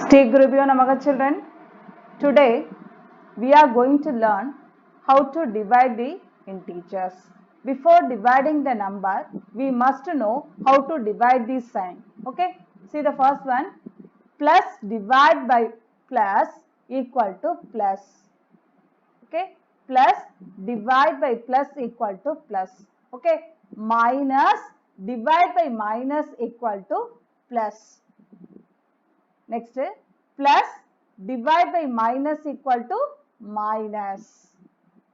Sri Gurubhyo Namaha children. Today we are going to learn how to divide the integers. Before dividing the number, we must know how to divide the sign. Okay, see the first one, plus divide by plus equal to plus. Okay, plus divide by plus equal to plus. Okay, minus divide by minus equal to plus. Next, plus divide by minus equal to minus.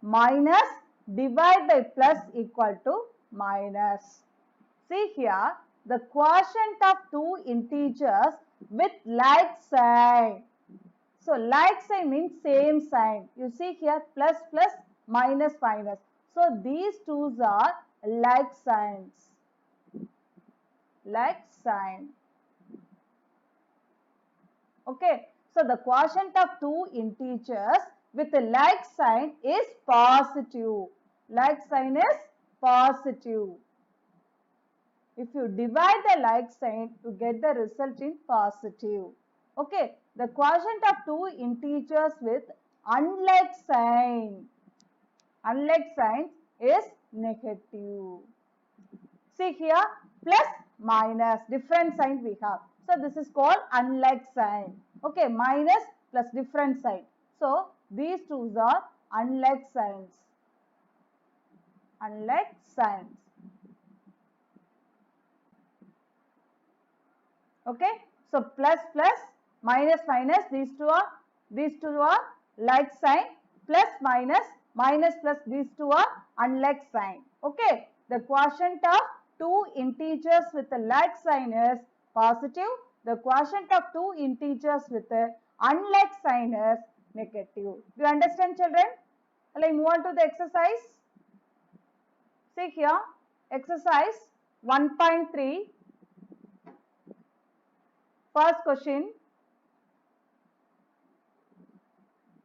Minus divide by plus equal to minus. See here, the quotient of two integers with like sign. So, like sign means same sign. You see here, plus plus, minus minus. So, these two are like signs. Like sign. Okay, so the quotient of two integers with a like sign is positive. Like sign is positive. If you divide the like sign, you get the result in positive. Okay, the quotient of two integers with unlike sign is negative. See here, plus minus, different sign we have. So this is called unlike sign. Okay, minus plus different sign. So these two are unlike signs. Unlike signs. Okay, so plus plus, minus minus, these two are like sign. Plus minus, minus plus, these two are unlike sign. Okay, the quotient of two integers with a like sign is positive. The quotient of two integers with a unlike sign is negative. Do you understand, children? Let's move on to the exercise. See here, exercise 1.3. First question,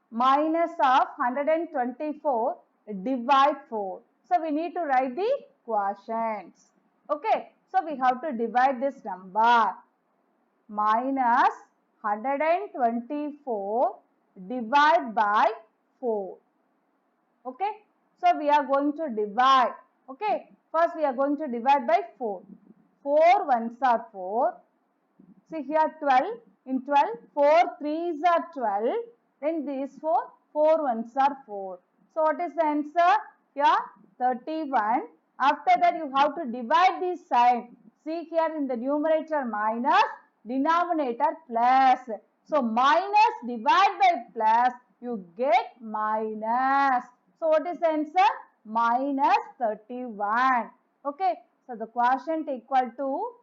minus of 124 divide 4. So we need to write the quotients. Okay, so we have to divide this number. Minus 124 divide by 4. Okay, so we are going to divide. Okay, first we are going to divide by 4. 4 ones are 4. See here 12. In 12, 4 3s are 12. Then these 4 ones are 4. So what is the answer? Here 31. After that you have to divide this sign. See here in the numerator minus, denominator plus. So minus divide by plus, you get minus. So what is the answer? Minus 31. Okay. So the quotient equal to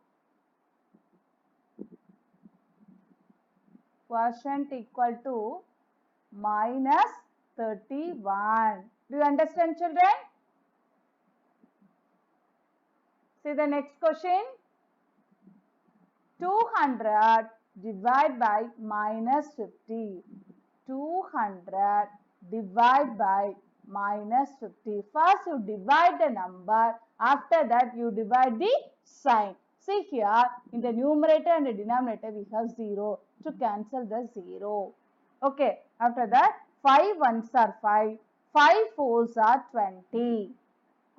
minus 31. Do you understand, children? See the next question. 200 divided by minus 50. 200 divided by minus 50. First you divide the number. After that you divide the sign. See here, in the numerator and the denominator we have 0 to cancel the 0. Okay, after that 5 ones are 5, 5 fours are 20.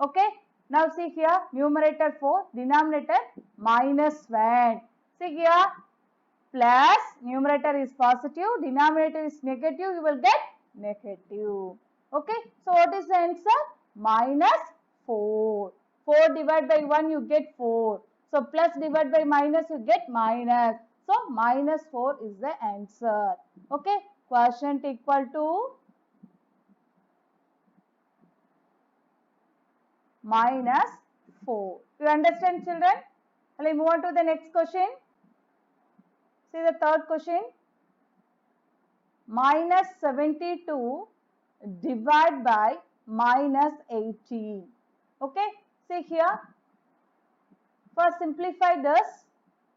Okay, now see here, numerator 4, denominator minus 1. See here, plus, numerator is positive, denominator is negative, you will get negative. Okay, so what is the answer? Minus 4. 4 divided by 1, you get 4. So plus divided by minus, you get minus. So minus 4 is the answer. Okay, quotient equal to minus 4. You understand, children? Let's move on to the next question. See the third question. Minus 72 divided by minus 18. Okay, see here. First simplify this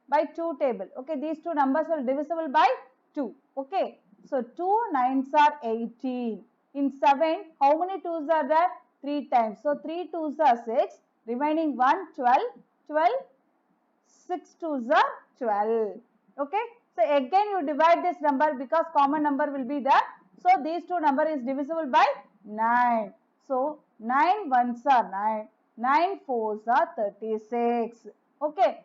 by 2 table. Okay, these two numbers are divisible by 2. Okay, so 2 9s are 18. In 7, how many 2s are there? 3 times. So 3 2s are 6. Remaining 1, 12. 12. 6 2s are 12. Okay, So again you divide this number because common number will be there. So these two number is divisible by 9. So 9 ones are 9, 9 fours are 36. Okay.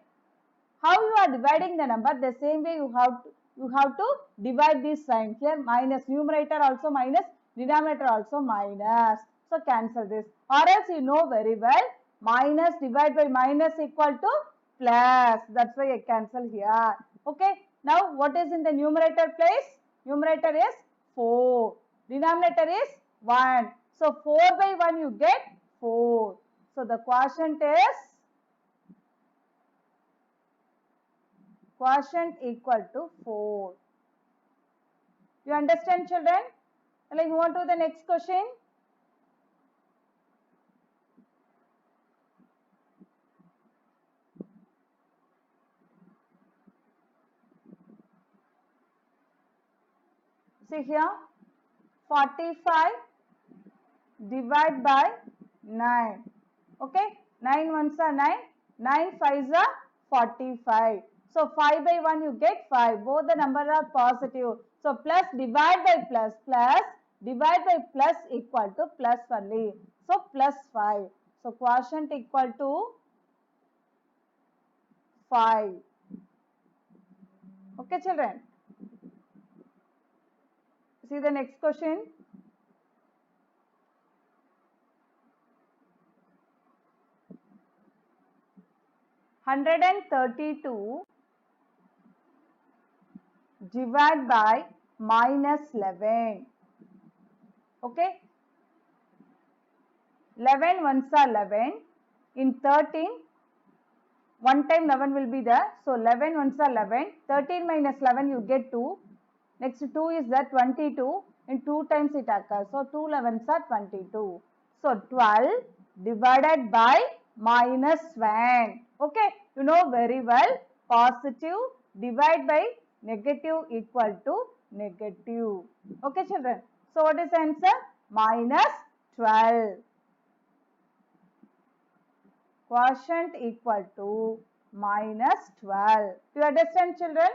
How you are dividing the number? The same way you have to divide this sign here. Minus, numerator also minus, denominator also minus. So cancel this. Or else you know very well, minus divided by minus equal to plus. That's why I cancel here. Okay. Now what is in the numerator place? Numerator is 4. Denominator is 1. So 4 by 1 you get 4. So the quotient equal to 4. You understand, children? Let's move on to the next question. See here, 45 divided by 9. Okay, 9 ones are 9, 9 fives are 45. So 5 by 1 you get 5. Both the numbers are positive. So plus divide by plus, plus divide by plus equal to plus only. So plus 5. So quotient equal to 5. Okay, children. See the next question. Hundred and 32 divided by minus 11. Okay. 11 ones are 11. In 13, one time 11 will be there. So 11 ones are 11. 13 minus 11 you get 2. Next 2 is that 22. In 2 times it occurs. So 2 11s are 22. So 12 divided by minus 1. Okay. You know very well. Positive divide by negative equal to negative. Okay, children. So what is the answer? Minus 12. Quotient equal to minus 12. Do you understand, children?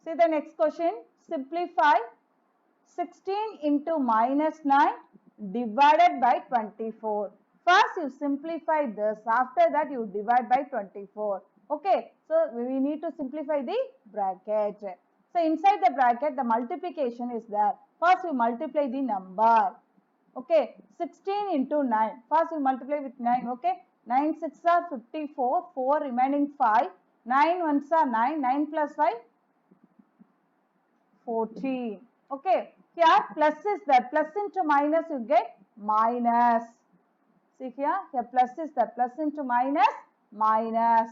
See the next question. Simplify 16 into minus 9 divided by 24. First you simplify this. After that you divide by 24. Okay. So we need to simplify the bracket. So inside the bracket the multiplication is there. First you multiply the number. Okay. 16 into 9. First you multiply with 9. Okay. 9 6 are 54. 4 remaining 5. 9 ones are 9. 9 plus 5. 14. Okay. Here plus is there. Plus into minus you get minus. See here. Here plus is there. Plus into minus. Minus.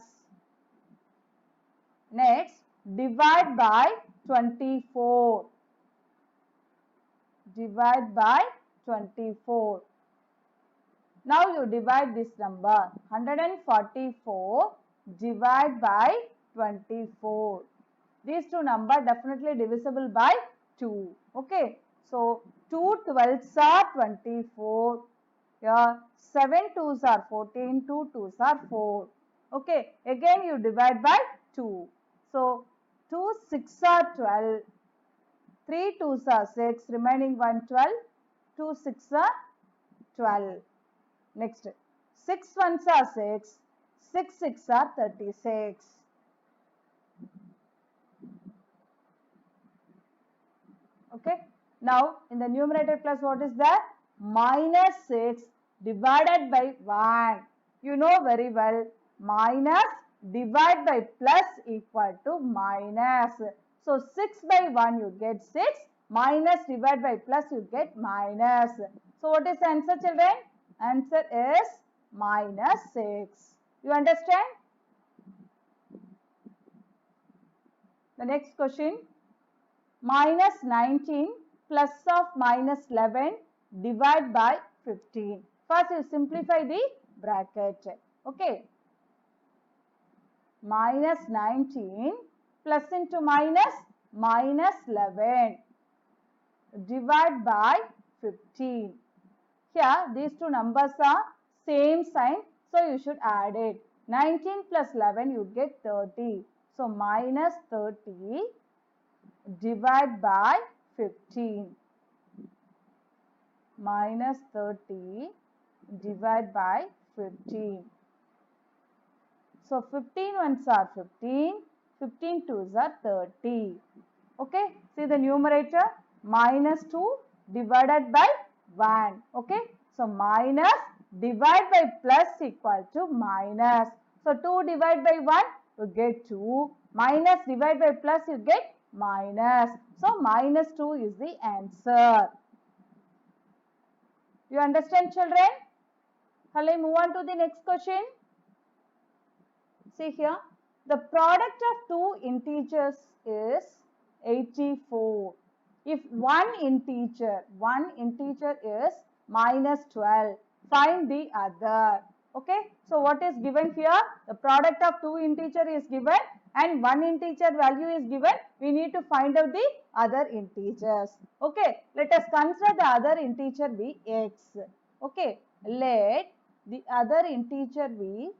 Next. Divide by 24. Divide by 24. Now you divide this number. 144 divide by 24. These two numbers definitely divisible by 2. Okay. So 2 12s are 24. Here 7 2s are 14. 2 2s are 4. Okay. Again you divide by 2. So 2 6 are 12. 3 2s are 6. Remaining 1 12. 2 6 are 12. Next. 6 ones are 6. 6 6 are 36. Okay. Now, in the numerator plus what is that? Minus 6 divided by 1. You know very well. Minus divide by plus equal to minus. So, 6 by 1 you get 6. Minus divide by plus you get minus. So, what is the answer, children? Answer is minus 6. You understand? The next question. Minus 19 plus of minus 11 divide by 15. First you simplify the bracket. Okay. Minus 19 plus into minus minus 11 divide by 15. Here these two numbers are same sign. So you should add it. 19 plus 11 you get 30. So minus 30 divided by 15. Minus 30 divided by 15. So 15 ones are 15, 15 twos are 30. Okay, see the numerator, minus 2 divided by 1. Okay, so minus divided by plus equal to minus. So 2 divided by 1, you get 2. Minus divided by plus, you get minus. So minus 2 is the answer. You understand, children? Shall I move on to the next question? See here, the product of two integers is 84. If one integer is minus 12, find the other. Okay, so what is given here? The product of two integer is given and one integer value is given. We need to find out the other integers. Okay, let us consider the other integer be x. Okay, let the other integer be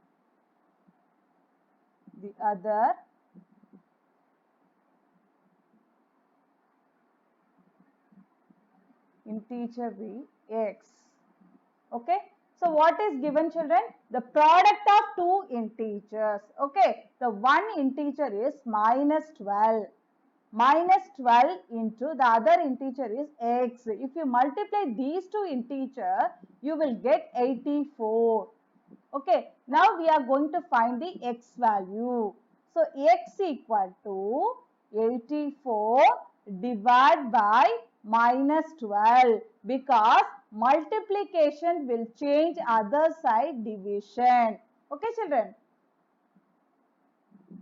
integer be x. Okay, so what is given, children? The product of two integers. Okay, the one integer is minus 12. Minus 12 into the other integer is x. If you multiply these two integers, you will get 84. Okay, now we are going to find the x value. So x equal to 84 divided by minus 12 because multiplication will change other side division. Okay, children?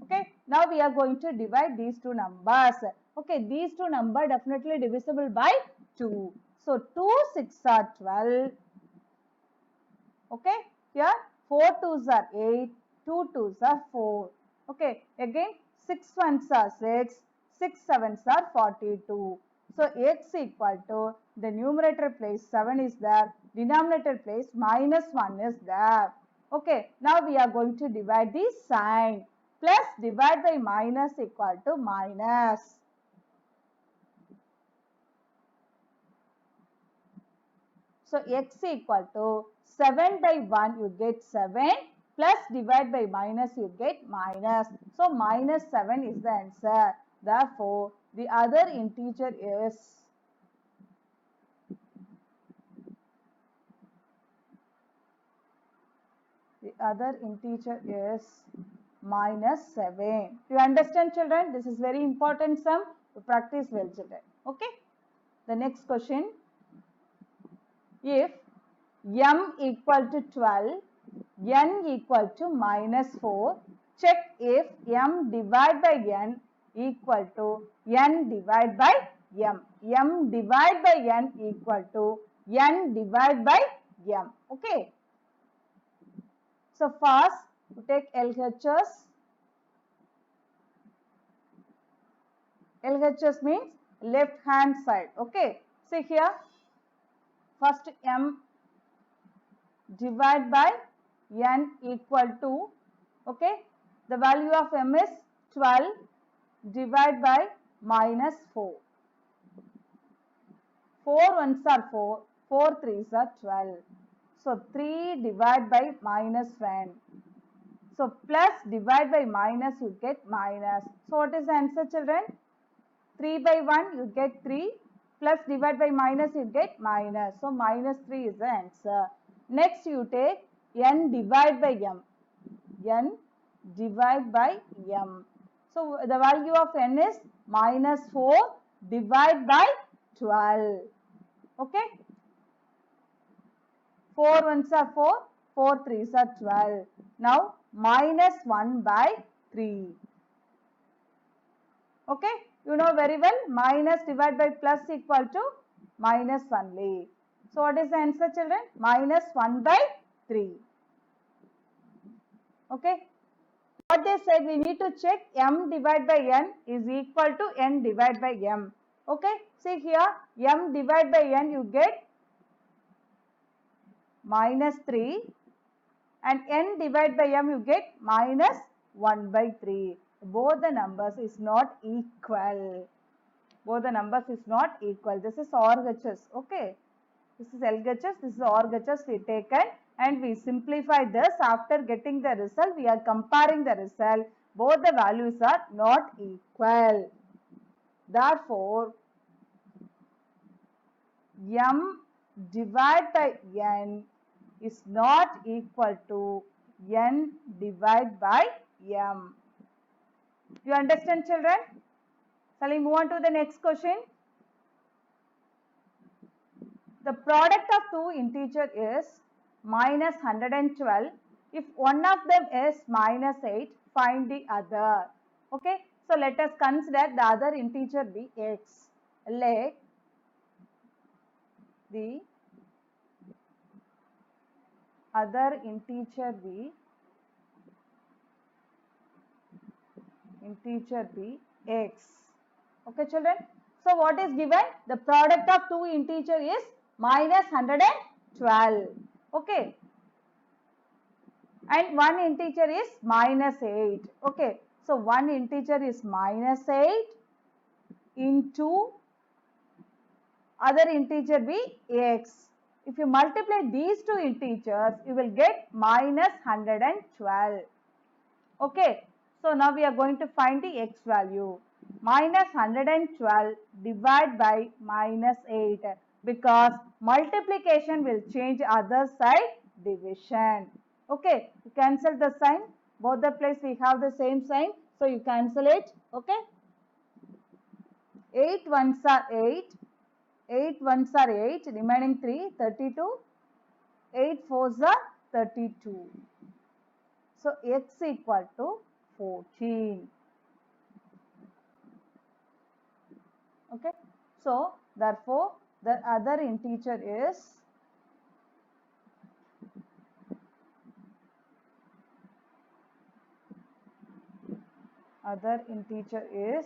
Okay, now we are going to divide these two numbers. Okay, these two numbers definitely divisible by 2. So 2 6 are 12. Okay, here 4 twos are 8, 2 twos are 4. Okay, again 6 ones are 6, 6 sevens are 42. So x equal to, the numerator place 7 is there, denominator place minus 1 is there. Okay, now we are going to divide the sign. Plus divide by minus equal to minus. So x equal to 7 by 1 you get 7 plus divide by minus you get minus. So minus 7 is the answer. Therefore, the other integer is minus 7. You understand, children? This is very important sum. To practice well, children. Okay. The next question. If m equal to 12, n equal to minus 4, check if m divided by n equal to n divided by m. m divided by n equal to n divided by m. Okay. So first, we take LHS. LHS means left hand side. Okay. See here. First m divided by n equal to, okay, the value of m is 12 divided by minus 4. 4 ones are 4, 4 threes are 12. So 3 divided by minus 1. So plus divide by minus you get minus. So what is the answer, children? 3 by 1 you get 3 plus divide by minus you get minus. So minus 3 is the answer. Next you take n divided by m. n divided by m. So the value of n is minus 4 divided by 12. Okay. 4 ones are 4, 4 threes are 12. Now minus 1 by 3. Okay. You know very well, minus divided by plus equal to minus only. So what is the answer, children? Minus 1 by 3. Okay. What they said, we need to check m divided by n is equal to n divided by m. Okay. See here, m divided by n you get minus 3 and n divided by m you get minus 1 by 3. both the numbers is not equal. Both the numbers is not equal. This is RHS. Okay. This is LHS. This is RHS we taken and we simplify this. After getting the result, we are comparing the result. Both the values are not equal. Therefore, m divided by n is not equal to n divided by m. You understand, children? Shall we move on to the next question? The product of two integers is minus 112. If one of them is minus 8, find the other. Okay, so let us consider the other integer be x. Let the other integer be x. Okay, children. So what is given? The product of two integer is minus 112. Okay. And one integer is minus 8. Okay. So one integer is minus 8 into other integer be x. If you multiply these two integers, you will get minus 112. Okay. So now we are going to find the x value. Minus 112 divided by minus 8 because multiplication will change other side division. Okay, you cancel the sign. Both the place we have the same sign. So you cancel it. Okay. 8 ones are 8. 8 ones are 8. Remaining 3, 32. 8 fours are 32. So x equal to 14. Okay. So therefore the other integer is other integer is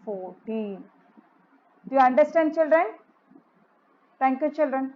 14. Do you understand, children? Thank you, children.